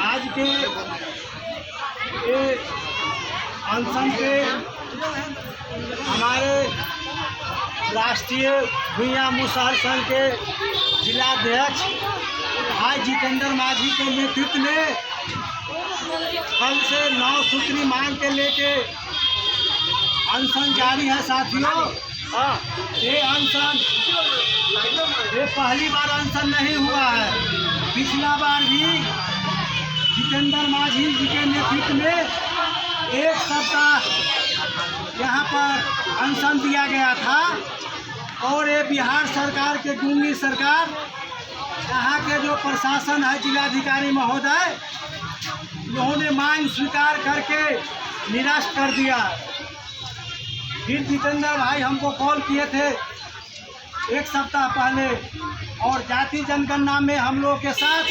आज के अनशन पे हमारे राष्ट्रीय भुइयां मुसहर संघ के जिलाध्यक्ष भाई जितेंद्र माझी के नेतृत्व में कल से 9 सूत्री मांग के लेके अनशन जारी है साथियों। ये अनशन ये पहली बार अनशन नहीं हुआ है। पिछला बार भी जितेंद्र माझी जी के नेतृत्व में 1 सप्ताह यहाँ पर अनशन दिया गया था और ये बिहार सरकार के गूंगी सरकार, यहाँ के जो प्रशासन है जिलाधिकारी महोदय, उन्होंने मांग स्वीकार करके निरस्त कर दिया। फिर जितेंद्र भाई हमको कॉल किए थे 1 सप्ताह पहले और जाति जनगणना में हम लोग के साथ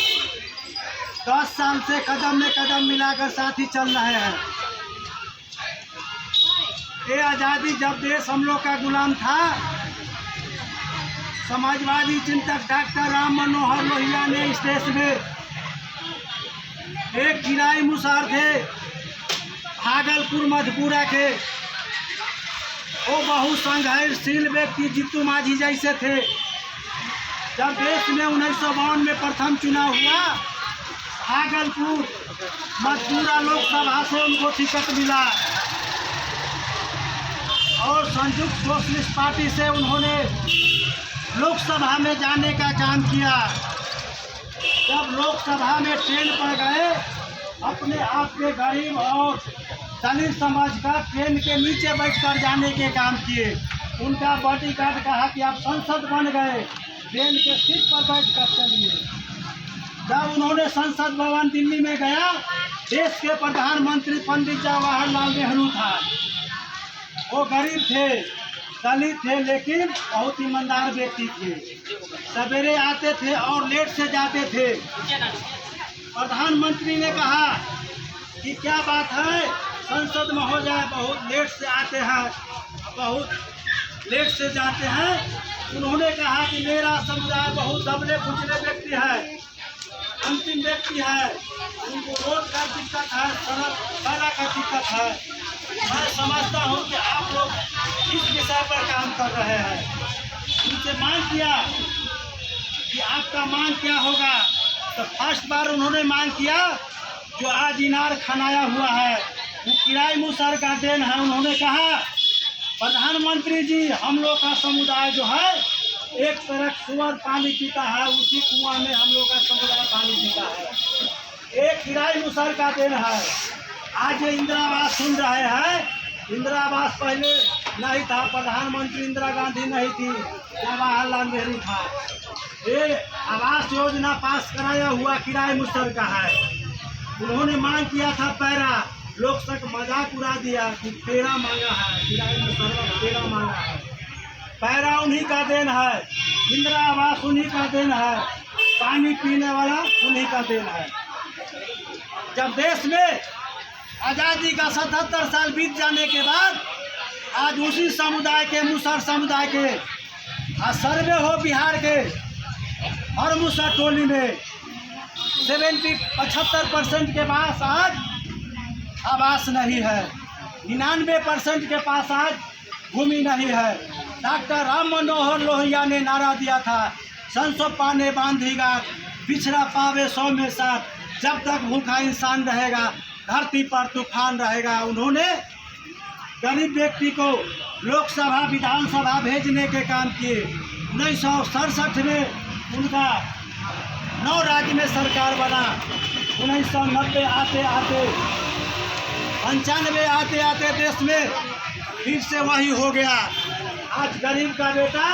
10 साल से कदम में कदम मिलाकर साथ ही चल रहे हैं। ये आज़ादी जब देश हम लोग का गुलाम था, समाजवादी चिंतक डॉक्टर राम मनोहर लोहिया ने इस देश में एक किराई मुसहर थे भागलपुर मधेपुरा के, वो बहुसंघर्षशील व्यक्ति जीतू माझी जैसे थे। जब देश में 1952 में प्रथम चुनाव हुआ, भागलपुर मधेपुरा लोकसभा से उनको टिकट मिला और संयुक्त सोशलिस्ट पार्टी से उन्होंने लोकसभा में जाने का काम किया। जब लोकसभा में ट्रेन पर गए, अपने आप के गरीब और दलित समाज का ट्रेन के नीचे बैठकर जाने के काम किए। उनका बॉडीगार्ड कहा कि आप सांसद बन गए, ट्रेन के सीट पर बैठकर चलिए। जब उन्होंने संसद भवन दिल्ली में गया, देश के प्रधानमंत्री पंडित जवाहरलाल नेहरू था। वो गरीब थे, दलित थे, लेकिन बहुत ईमानदार व्यक्ति थे। सवेरे आते थे और लेट से जाते थे। प्रधानमंत्री ने कहा कि क्या बात है, संसद महोदय बहुत लेट से आते हैं, बहुत लेट से जाते हैं। उन्होंने कहा कि मेरा समुदाय बहुत दबले कुचले व्यक्ति है, अंतिम व्यक्ति है, उनको रोड का दिक्कत है, सड़क का दिक्कत है। मैं समझता हूँ कि आप लोग इस विषय पर काम कर रहे हैं। उनसे मांग किया कि आपका मांग क्या होगा, तो फर्स्ट बार उन्होंने मांग किया जो आज इनार खनाया हुआ है वो किराई मुसहर का देन है। उन्होंने कहा प्रधानमंत्री जी, हम लोग का समुदाय जो है एक तरफ सुअर पानी पीता है, उसी कुआं में हम लोग का समुदाय पानी पीता है। एक किराई मुसहर का देन है। आज ये इंदिरा आवास सुन रहे हैं, इंदिरा आवास पहले नहीं था, प्रधानमंत्री इंदिरा गांधी नहीं थी, जवाहरलाल नेहरू था। ये आवास योजना पास कराया हुआ किराए मुसहर का है। उन्होंने मांग किया था पैरा, लोग तक मजाक उड़ा दिया कि तेरा मांगा है, किराए मुसहर का तेरा मांगा है। पैरा उन्हीं का देन है, इंदिरा आवास उन्हीं का देन है, पानी पीने वाला उन्हीं का देन है। जब देश में आज़ादी का 77 साल बीत जाने के बाद आज उसी समुदाय के, मुसहर समुदाय के सर्वे हो बिहार के हर मुसहर टोली में 75% के पास आज आवास नहीं है, 99% के पास आज भूमि नहीं है। डॉक्टर राम मनोहर लोहिया ने नारा दिया था, 100 पाने बांधेगा, पिछड़ा पावे 100 में 60, जब तक भूखा इंसान रहेगा धरती पर तूफान रहेगा। उन्होंने गरीब व्यक्ति को लोकसभा विधानसभा भेजने के काम किए। 1967 में उनका 9 राज्य में सरकार बना। 1990 आते आते 95 आते आते देश में फिर से वही हो गया। आज गरीब का बेटा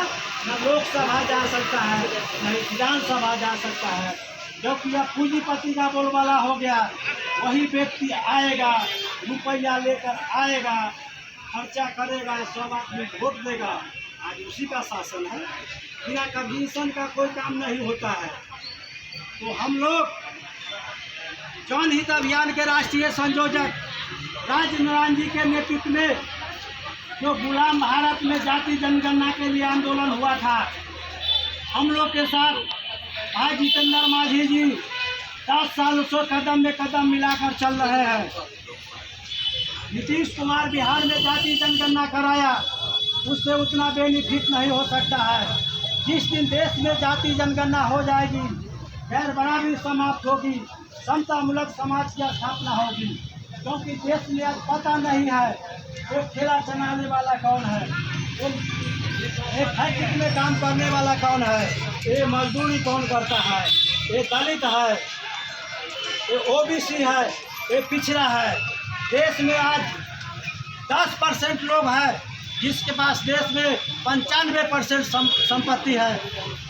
न लोकसभा जा सकता है, न विधानसभा जा सकता है, जबकि अब पूंजीपति का बोलबाला हो गया। वही व्यक्ति आएगा, रुपया लेकर आएगा, खर्चा करेगा, 100 आदमी वोट देगा। आज उसी का शासन है, बिना कमीशन का कोई काम नहीं होता है। तो हम लोग जनहित अभियान के राष्ट्रीय संयोजक राजनारायण जी के नेतृत्व में जो गुलाम भारत में जाति जनगणना के लिए आंदोलन हुआ था, हम लोग के साथ भाई जितेंद्र मांझी जी 10 साल से कदम में कदम मिलाकर चल रहे हैं। नीतीश कुमार बिहार में जाति जनगणना कराया, उससे उतना बेनिफिट नहीं हो सकता है। जिस दिन देश में जाति जनगणना हो जाएगी, गैर बराबरी समाप्त होगी, समतामूलक समाज की स्थापना होगी। क्योंकि देश में आज पता नहीं है एक ठेला चलाने वाला कौन है, एक फैक्ट्री में काम करने वाला कौन है, ये मजदूरी कौन करता है, ये दलित है, ये ओबीसी है, ये पिछड़ा है। देश में आज 10% लोग हैं जिसके पास देश में 95% संपत्ति है,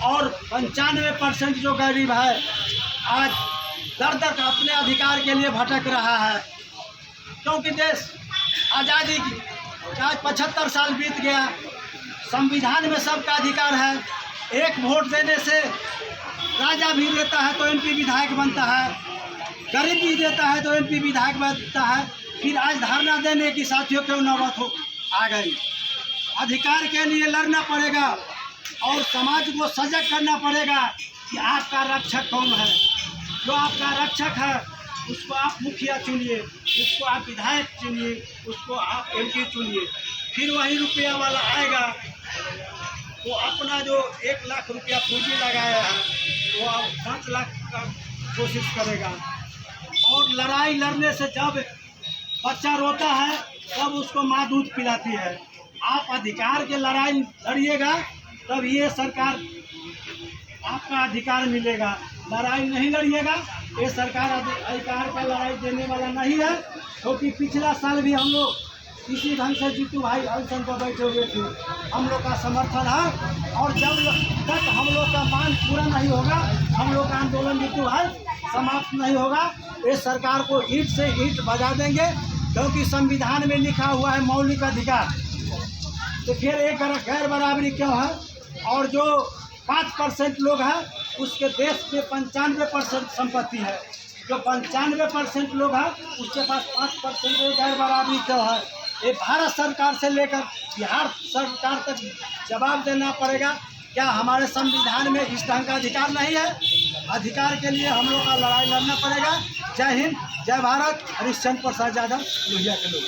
और 95% जो गरीब है आज दर दर अपने अधिकार के लिए भटक रहा है। क्योंकि देश आज़ादी की आज 75 साल बीत गया, संविधान में सबका अधिकार है। एक वोट देने से राजा भी देता है तो एमपी विधायक बनता है, गरीब भी देता है तो एमपी विधायक बनता है। फिर आज धरना देने की साथियों क्यों नौबत हो आ गई। अधिकार के लिए लड़ना पड़ेगा और समाज को सजग करना पड़ेगा कि आपका रक्षक कौन है। जो आपका रक्षक है उसको आप मुखिया चुनिए, उसको आप विधायक चुनिए, उसको आप एमपी चुनिए। फिर वही रुपया वाला आएगा, वो अपना जो 1 लाख रुपया पूंजी लगाया है वो अब 5 लाख का कोशिश करेगा। और लड़ाई लड़ने से जब बच्चा रोता है तब उसको माँ दूध पिलाती है। आप अधिकार के लड़ाई लड़िएगा तब ये सरकार आपका अधिकार मिलेगा। लड़ाई नहीं लड़िएगा ये सरकार अधिकार का लड़ाई देने वाला नहीं है। क्योंकि पिछला साल भी हम लोग इसी ढंग से जीतू भाई अल्सन पर बैठे हुए थे, हम लोग का समर्थन है। और जब तक हम लोग का मांग पूरा नहीं होगा, हम लोग का आंदोलन जीतू भाई समाप्त नहीं होगा। इस सरकार को ईंट से ईंट बजा देंगे। क्योंकि संविधान में लिखा हुआ है मौलिक अधिकार, तो फिर एक गैर बराबरी क्यों है। और जो 5% लोग हैं उसके देश में 95% संपत्ति है। जो 95% लोग हैं उसके पास 5% गैर बराबरी क्यों है। ये भारत सरकार से लेकर बिहार सरकार तक जवाब देना पड़ेगा। क्या हमारे संविधान में इस ढंग का अधिकार नहीं है। अधिकार के लिए हम लोग का लड़ाई लड़ना पड़ेगा। जय हिंद, जय भारत। हरिश्चंद्र प्रसाद यादव, लोहिया के लोग।